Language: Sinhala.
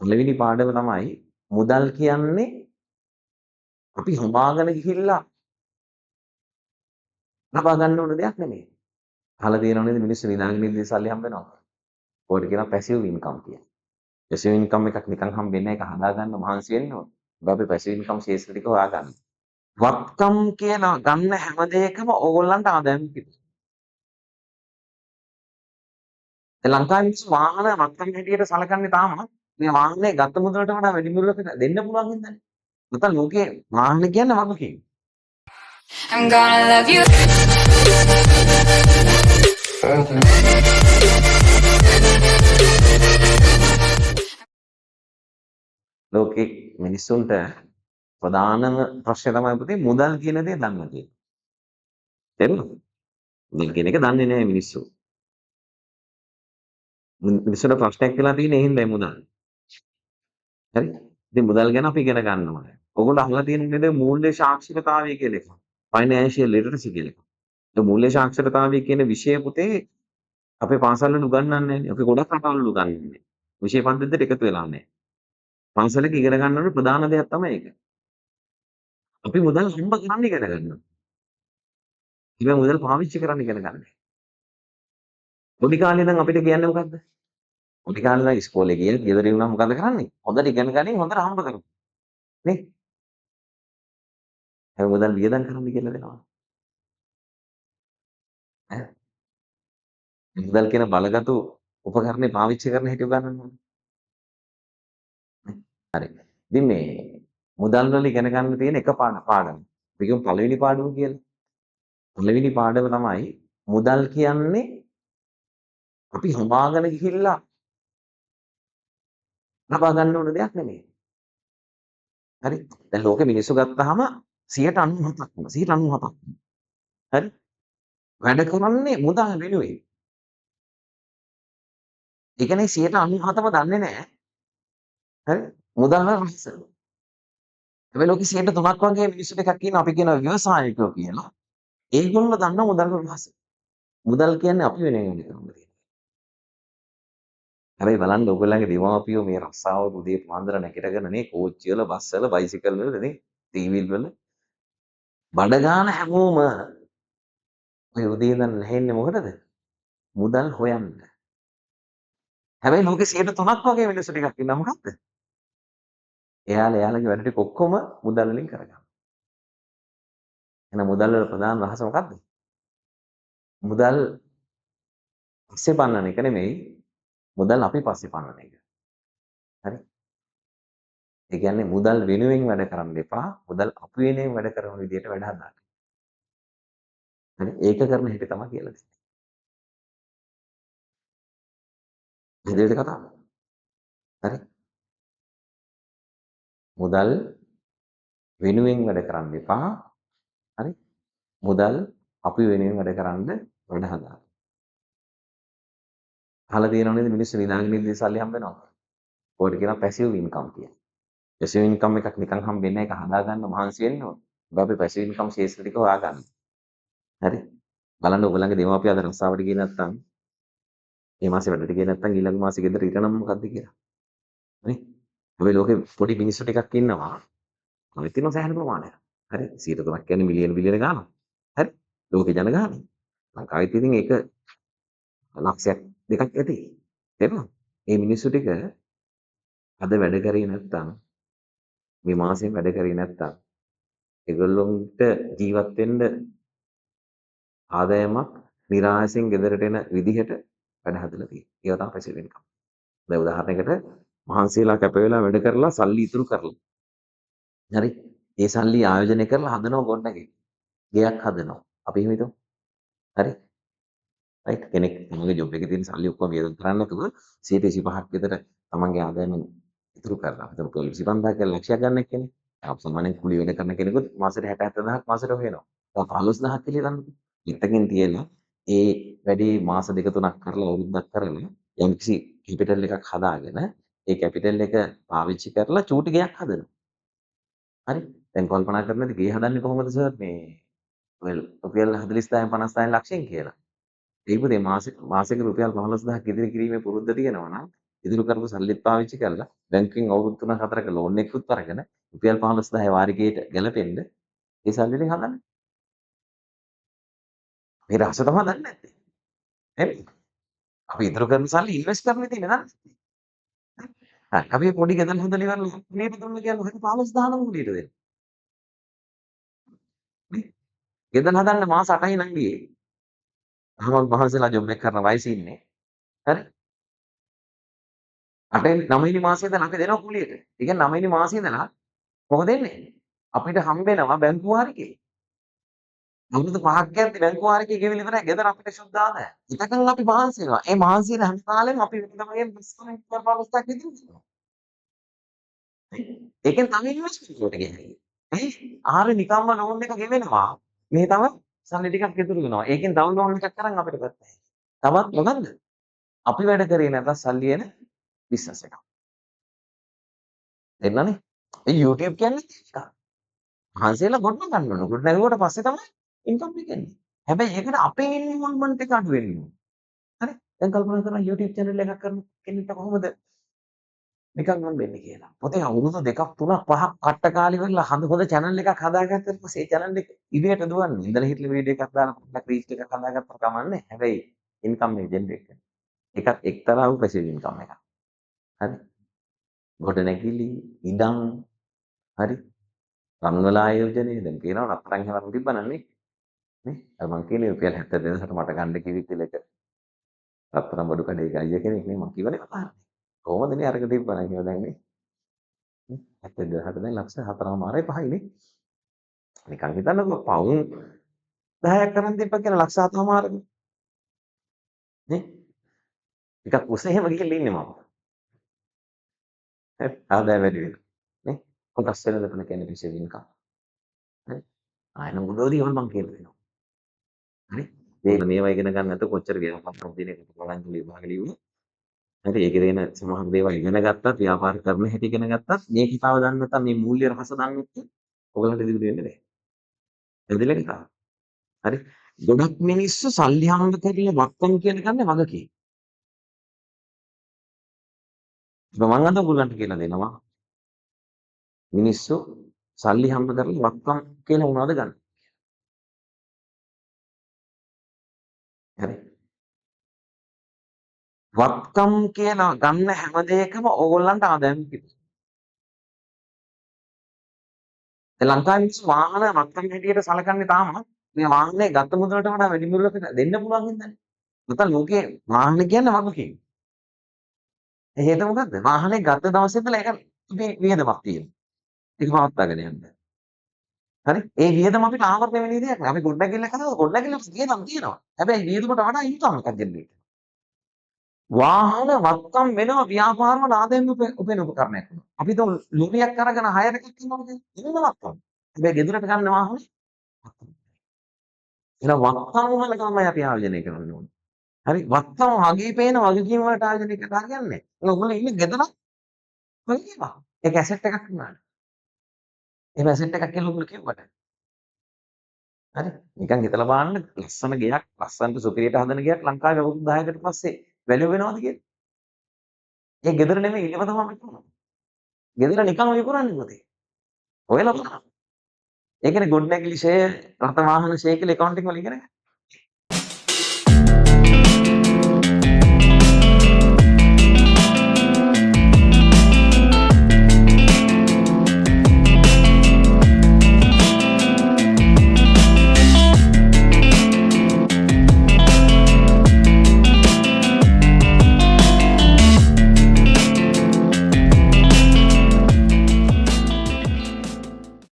පළවෙනි පාඩම තමයි මුදල් කියන්නේ අපි හොමාගෙන ගිහිල්ලා ලබා ගන්න ඕන දෙයක් නෙමෙයි. අහලා තියෙනව නේද මිනිස්සු නිදාගෙන ඉඳි සල්ලි හම්බ වෙනවා. ඔකට කියනවා පැසිව් ඉන්කම් කියලා. පැසිව් ඉන්කම් එකක් නිකන් හම්බෙන්නේ නැහැ. ඒක හදාගන්න මහන්සි වෙන්න ඕන. අපි පැසිව් ඉන්කම් ශේෂ්ත්‍ර ටික හොයාගන්න. වත්කම් කියන ගන්න හැම දෙයකම ඕගොල්ලන්ට ආදායම් තිබෙනවා. ලංකාවේ මිනිස්සු වාහන වත්කම් හැටියට සලකන්නේ තාම මේ වාහනේ ගත්ත මුදලට වඩා වැඩි මුදලකට දෙන්න පුළුවන් හින්දානේ. නැත්නම් ලෝකේ වාහන කියන්නේ වගකීම්. I'm gonna love you. ලෝකේ මිනිස්සුන්ට ප්‍රධානම ප්‍රශ්නේ තමයි පුතේ මුදල් කියන දේ දන්නේ නැති එක. තේරුණාද? මුදල් කියන එක දන්නේ නැහැ මිනිස්සු. මිනිස්සුන්ට ප්‍රශ්නයක් වෙලා තියෙන්නේ ඒ හින්දායි මුදල්. හරි? ඉතින් මුදල් ගැන අපි ඉගෙන ගන්න ඕනේ. ඔයගොල්ලෝ අහලා තියෙන නේද මූල්‍ය සාක්ෂරතාවය කියලා එකක්. ෆයිනෑන්ෂියල් ලිටරසි කියලා එකක්. ඒ මූල්‍ය සාක්ෂරතාවය කියන විෂය පුතේ අපේ පාසල් වල උගන්වන්නේ නැහැ. අපි ගොඩක් රටවල් වල උගන්වන්නේ. විෂය පද්ධතියට එකතු වෙලා නැහැ. පන්සලක ඉගෙන ගන්න ඕන ප්‍රධාන දෙයක් තමයි ඒක. අපි මුදල් හම්බ කරන්න ඉගෙන ගන්නවා. ඉතින් මුදල් පාවිච්චි කරන්න ඉගෙන ගන්න. පොඩි කාලේ ඉඳන් අපිට කියන්නේ මොකද්ද? පොඩි කාලේ ඉඳන් ඉස්කෝලේ ගිහින් ගෙදර ඉන්නවා මොකද කරන්නේ? හොඳට ඉගෙන ගනින් හොඳට හම්බ කරමු. නේ? ඒ මුදල් වියදම් කරන්න කියලා දෙනවා. ඈ මුදල් කියන බලගතු උපකරණේ පාවිච්චි කරන හැටි උගන්වනවා. හරි. ඉතින් මේ මුදල් වල ඉගෙන ගන්න තියෙන එක පාඩම. අපි කියමු පළවෙනි පාඩම කියලා. පළවෙනි පාඩම තමයි මුදල් කියන්නේ අපි හොමාගෙන ගිහිල්ලා ලබා ගන්න ඕන දෙයක් නෙමෙයි. හරි? දැන් ලෝකෙ මිනිස්සු ගත්තාම 97%ක්ම 97%ක්. හරි? වැඩ කරන්නේ මුදල් වෙනුවෙන්. ඒ කියන්නේ 97%ම දන්නේ නැහැ. හරි? මුදල් වල රහස. හැබැයි ලෝකෙ 3% වගේ මිනිස්සු ටිකක් ඉන්නවා අපි කියනවා ව්‍යවසායිකයෝ කියලා. ඒගොල්ලෝ දන්නවා මුදල් වල රහස. මුදල් කියන්නේ අපි වෙනුවෙන් වැඩ කරන දේ. හැබැයි බලන්න ඔයගොල්ලන්ගේ දෙමාපියෝ මේ රස්සාවල උදේ පාන්දර නැගිටගෙන නේ කෝච්චි වල බස් වල බයිසිකල් වල නේ ටීවී වල බඩ ගන්න හැමෝම ඔය උදේ ඉඳන් නැහෙන්නේ මොකටද? මුදල් හොයන්න. හැබැයි ලෝකේ 3% වගේ මිනිස්සු ටිකක් ඉන්නවා මොකද්ද? එයාලගේ වැඩ ටික ඔක්කොම මුදල් වලින් කරගන්නවා. එහෙනම් මුදල් වල ප්‍රධාන රහස මොකද්ද? මුදල් පස්සේ පන්නන එක නෙමෙයි මුදල් අපි පස්සේ පන්නන එක. හරි? ඒ කියන්නේ මුදල් වෙනුවෙන් වැඩ කරන්න එපා. මුදල් අපි වෙනුවෙන් වැඩ කරන විදිහට වැඩ හදන්න. හරි? ඒක කරන හැටි තමයි කියලා දෙන්නේ. හරිද කතාව? හරි? මුදල් වෙනුවෙන් වැඩ කරන්න එපා. හරි? මුදල් අපි වෙනුවෙන් වැඩ කරන්න වැඩ හදන්න. අහලා තියෙනව නේද මිනිස්සු නිදාගෙන ඉඳි සල්ලි හම්බ වෙනවා. ඔකට කියනවා පැසිව් ඉන්කම් කියලා. පැසිව් ඉන්කම් එකක් නිකන් හම්බෙන්නේ නැහැ. ඒක හදාගන්න මහන්සි වෙන්න ඕන. අපි පැසිව් ඉන්කම් ශේෂ්ත්‍ර ටික හොයාගන්න. හරි? බලන්න ඔයගොල්ලන්ගේ දෙමාපිය අද රස්සාවට ගියේ නැත්නම් මේ මාසේ වැඩට ගියේ නැත්නම් ඊළඟ මාසේ ගෙදර ඉරණම මොකද්ද කියලා. නේ? හැබැයි ලෝකේ පොඩි මිනිස්සු ටිකක් ඉන්නවා. අනිත් තියෙන සෑහෙන ප්‍රමාණයක්. හරි? 103ක් කියන්නේ මිලියන බිලියන ගාණක්. හරි? ලෝකේ ජනගහනය. ලංකාවෙත් ඉතින් ඒක ලක්ෂයක් දෙකක් ඇති. තේරුණාද? මේ මිනිස්සු ටික අද වැඩ කරේ නැත්නම් මේ මාසෙන් වැඩ කරේ නැත්නම් ඒගොල්ලොන්ට ජීවත් වෙන්න ආදායමක් නිරායසෙන් ගෙදරට එන විදිහට වැඩ හදලා තියෙනවා. ඒවා තමයි පැසිව් ඉන්කම්. දැන් උදාහරණයකට මහන්සියලා කැප වෙලා වැඩ කරලා සල්ලි ඉතුරු කරලා. හරි? ඒ සල්ලි ආයෝජනය කරලා හදනවා ගොඩනැගිලි. ගෙයක් හදනවා. අපි එහෙම හිතමු. හරි? රයිට්? කෙනෙක් තමන්ගේ ජොබ් එකේ තියෙන සල්ලි ඔක්කොම වියදම් කරන්නේ නැතුව 125ක් විතර තමන්ගේ ආදායමෙන් ඉතුරු කරලා. හිතමු 25000 කියලා ලක්ෂයක් ගන්න කෙනෙක්. අපි සාමාන්‍යයෙන් කුලී වැඩ කරන කෙනෙකුත් මාසෙට 60 70000ක් මාසෙට හොයනවා. තව 15000ක් කියලා ගන්නකො. ඉතකින් තියලා ඒ වැඩේ මාස 2 3ක් කරලා අවුරුද්දක් කරලා යම්කිසි කැපිටල් එකක් හදාගෙන ඒ කැපිටල් එක පාවිච්චි කරලා චූටි ගෙයක් හදනවා. හරි? දැන් කල්පනා කරනද ගේ හදන්නේ කොහොමද සර් මේ ඔය රුපියල් 40000 50000 ලක්ෂයෙන් කියලා. ඒ පුතේ මාසෙක රුපියල් 15000ක් ඉදිරි කිරීමේ පුරුද්ද තියෙනවා නම් ඉතුරු කරපු සල්ලිත් පාවිච්චි කරලා බැංකුවෙන් අවුරුදු 3-4ක ලෝන් එකකුත් අරගෙන රුපියල් 15000 වාරිකයට ගැලපෙන්න ඒ සල්ලි ටික හදන්න. මේ රහස තමයි දන්නේ නැත්තේ. නේද? අපි ඉතුරු කරන සල්ලි ඉන්වෙස්ට් කරන්න තියෙන්නේ නේද? අපි පොඩි ගෙදර හදලා ඉවරලා කුලියට දුන්න කියන්නේ හරි 15000 කුලියට දෙන්න. නේ? ගෙදර හදන්න මාස 8යි නම් ගියේ. අහමල් මහන්සිලා ජොබ් එක කරන වයසේ ඉන්නේ. හරි? 8 9 වෙනි මාසේ ඉඳලා අපි දෙනවා කුලියට. ඒ කියන්නේ 9 වෙනි මාසේ ඉඳලා මොකද වෙන්නේ? අපිට හම්බෙනවා බැංකු වාරිකේ. අවුරුදු 5ක් යද්දි බැංකු වාරිකේ ගෙවිල ඉවරයි. ගෙදර අපිට ශුද්ධ ආදායම්. එතකන් අපි මහන්සි වෙනවා. ඒ මහන්සි වෙන හැම කාලෙම අපි තමයි බිස්කෝලේ කරපාවස්ථාවක් ඉදිරියට. ඒකෙන් තමයි ඉන්වෙස්ට්මන්ට් එකට ගෙන්නේ. ඇයි? ආර නිකම්ම ලෝන් එක ගෙවෙනවා. මේ තව සල්ලි ටිකක් ඉතුරු වෙනවා. ඒකෙන් තව ලෝන් එකක් කරන් අපිට ගත්තා. තවත් මොකද්ද? අපි වැඩ කරේ නැත්නම් සල්ලි එන බිස්නස් එකක්. දෙන්නනේ. ඒ YouTube කියන්නේ ඒක. මහන්සියලා ගොඩ ගන්න ඕන. ගොඩ නැගුවට පස්සේ තමයි ඉන්කම් එක එන්නේ. හැබැයි ඒකට අපේ ඉන්වොල්ව්මන්ට් එක අඩු වෙන්න ඕන. හරි? දැන් කල්පනා කරලා YouTube channel එකක් කරන කෙනෙක්ට කොහොමද නිකන් හම්බෙන්නේ කියලා. පොතේ අවුරුදු 2ක් 3ක් 5ක් කට්ට කාලි වෙලා හොඳ channel එකක් හදාගත්තට පස්සේ ඒ channel එක ඉදිරියට දුවන්නේ. ඉඳලා හිටලා වීඩියෝ එකක් දාලා පොඩ්ඩක් රීච් එකක් හදාගත්තා කමන්නේ. හැබැයි ඉන්කම් එක ජෙනරේට් කරනවා. ඒකත් එක්තරා වූ පැසිව් ඉන්කම් එකක්. හරි? ගොඩනැගිලි, ඉඩම්, හරි? රන්වල ආයෝජනය දැන් කියනවා රත්තරන් හැවරන් තිබ්බනනේ. නේ? අර මං කියන්නේ රුපියල් 70000ට මට ගන්න කිවිත් එක රත්තරන් බඩු කඩේ ගයිය කෙනෙක් නේ මං කියවනේ කතාන්නේ. කොහොමද නේ අරක තිබ්බනම් කියලා දැන් නේ. 70000ට දැන් ලක්ෂ 4මාරයි 5යි නේ. නිකන් හිතන්නකෝ පවුන් 10ක් කරන් තිබ්බ කියලා ලක්ෂ 7මාරනේ. නේ? ටිකක් උස එහෙම ගිහිල්ලා ඉන්නේ මම. හරි? ආදාය වැඩි වෙනවා. නේ? කොටස් වෙන දෙතන කියන්නේ විශේෂ ඉන්කම්. හරි? ආයෙත් මුලෝදී වල මං කියලා දෙනවා. හරි? මේවා ඉගෙන ගන්න නැතුව කොච්චර ගෙවපත් දින එකට කොලන්ජු විභාග ලියුණා. හරි ඒකේ තියෙන සමහර දේවල් ඉගෙන ගත්තත් ව්‍යාපාර කරන හැටි ඉගෙන ගත්තත් මේ කිතාව දන්නේ නැත්නම් මේ මූල්‍ය රහස දන්නේ නැත්නම් ඔයගලන්ට ඉදිරි වෙන්නේ නැහැ. එදිලේ කතාව. හරි. ගොඩක් මිනිස්සු සල්ලි හම්බ කරලා වක්කම් කියන ගන්නේ වගකීම්. මම අද ඔයගලන්ට කියලා දෙනවා. මිනිස්සු සල්ලි හම්බ කරලා වක්කම් කියලා මොනවද ගන්න. හරි. වක්කම් කියලා ගන්න හැම දෙයකම ඕගොල්ලන්ට ආදායම් තිබෙනවා. ලංකාවේ මිනිස්සු වාහන වක්කම් හැටියට සලකන්නේ තාම මේ වාහනේ ගත්ත මුදලට වඩා වැඩි මුදලකට දෙන්න පුළුවන් හින්දානේ. නැත්නම් ලෝකේ වාහන කියන්නේ වගකීම්. ඒ හේතුව මොකද්ද? වාහනේ ගත්ත දවසේ ඉඳලා ඒක මේ වියදමක් තියෙනවා. ඒක පවත්වාගෙන යන්න. හරි? ඒ වියදම අපිට ආවර්තන වෙන විදියක් නෑ. අපි ගොඩනැගිල්ල කරා ගොඩනැගිල්ල වියදම් තියෙනවා. හැබැයි වියදමට වඩා ඉන්කම් එකක් ජෙනරේට් වෙනවා. වාහන වත්කම් වෙනවා ව්‍යාපාර වල ආදායම උපයන උපකරණයක් වෙනවා. අපි તો ලොරියක් අරගෙන හයර් එකක් කරනවා කියන්නේ ඉන්න වත්කම්. හැබැයි ගෙදරට ගන්න වාහනේ වත්කම්. එහෙනම් වත්කම් වල තමයි අපි ආයෝජනය කරන්න ඕනේ. හරි වත්කම් වගේ පේන වගකීම් වලට ආයෝජනය කරලා කියන්නේ. ඔයගොල්ලෝ ඉන්නේ ගෙදර කොහේවා. ඒක ඇසෙට් එකක් නාන. එහෙම ඇසෙට් එකක් කියලා ඔයගොල්ලෝ කිව්වට. හරි නිකන් හිතලා බලන්න ලස්සන ගෙයක් ලස්සනට සුපිරියට හදන ගෙයක් ලංකාවේ අවුරුදු 10කට පස්සේ වැලියු වෙනවද කියලා? ඒ ගෙදර නෙමෙයි ඉලව තමයි විකුණන්නේ. ගෙදර නිකන් විකුණන්නේ මොකද? ඔයලා බලන්න. ඒකනේ ගොඩනැගිලි ෂෙයා රට වාහන ෂෙයා කියලා accounting වල ඉගෙන ගන්න.